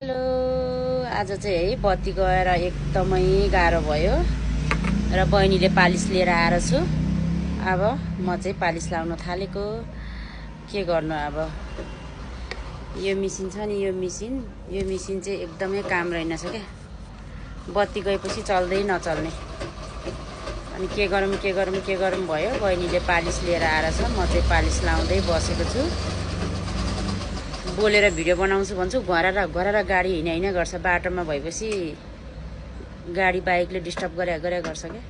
Hello, आज चाहिँ है बत्ती गएर एकदमै गाह्रो भयो र बहिनीले पालिस लिएर आएर छु। अब म चाहिँ पालिस लाउन थालेको। के गर्नु अब, यो मिसिन छ नि, यो मिसिन चाहिँ एकदमै काम रहेनछ क्या। बत्ती गएपछि चल्दै नचल्ने। अनि के गरौँ भयो। बहिनीले पालिस लिएर आएर छ, म चाहिँ पालिस लाउँदै बसेको छु। बोलेर भिडियो बनाउँछु भन्छु, घरर गाडी हिँड्या गर्छ। बाटोमा भएपछि गाडी बाइकले डिस्टर्ब गरे गर्छ क्या।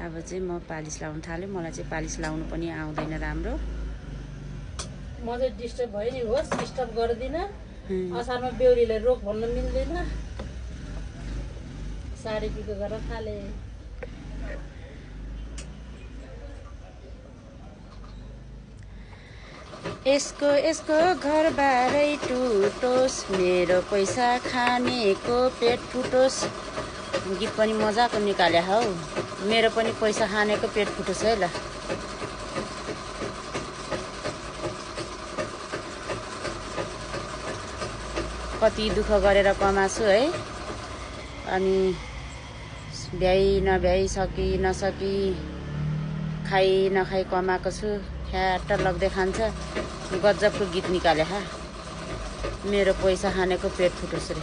अब चाहिँ म पालिस लाउन थालेँ। मलाई चाहिँ पालिस लाउनु पनि आउँदैन राम्रो। म चाहिँ डिस्टर्ब भयो नि, होस् डिस्टर्ब गर्दिनँ। असारमा बेहुरीलाई रोक भन्न मिल्दैन। साडी पिको गरेर थाले। यसको घरबारै टुटोस्, मेरो पैसा खानेको पेट फुटोस्। गीत पनि मजाको निकाले हौ। मेरो पनि पैसा खानेको पेट फुटोस् है ल। कति दुःख गरेर कमाछु है। अनि भ्याइ नभ्याइ, सकी नसकी, खाइ नखाइ कमाएको छु। ख्याट लग्दै खान्छ। गजबको गीत निकाले हा। मेरो पैसा खानेको पेट फुटोस् रे।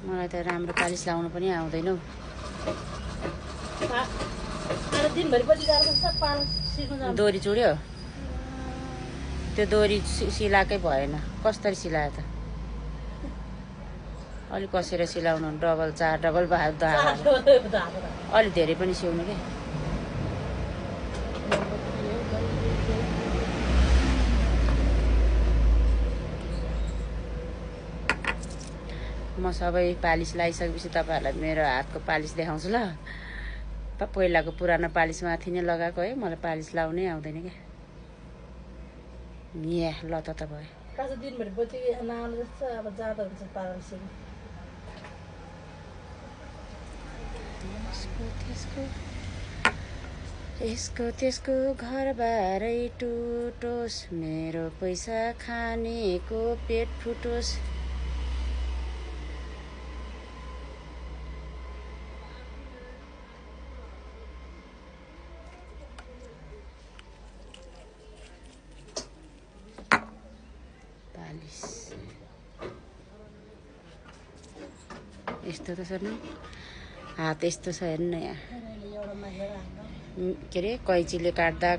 मलाई त राम्रो पालिस लाउनु पनि आउँदैन हौ। दोरी चुड्यो। त्यो दोरी सिलाएकै भएन। कसरी सिलायो त? अलिक कसेर सिलाउनु, डबल 4 डबल धागा। अलिक धेरै पनि सिउनु के। म सबै पालिस लगाइसकेपछि तपाईँहरूलाई मेरो हातको पालिस देखाउँछु ल। पहिलाको पुरानो पालिस माथि नै लगाएको है। मलाई पालिस लाउनै आउँदैन क्या। ल त भयो। दिनभरि बत्ती नआउनु जस्तो अब जाँदा हुन्छ पालिस। त्यसको घरबारै टुटोस्, मेरो पैसा खानेको पेट फुटोस्। पालिस यस्तो त छ नि, हात यस्तो छ हेर्नु न यहाँ। के अरे कैँचीले काट्दा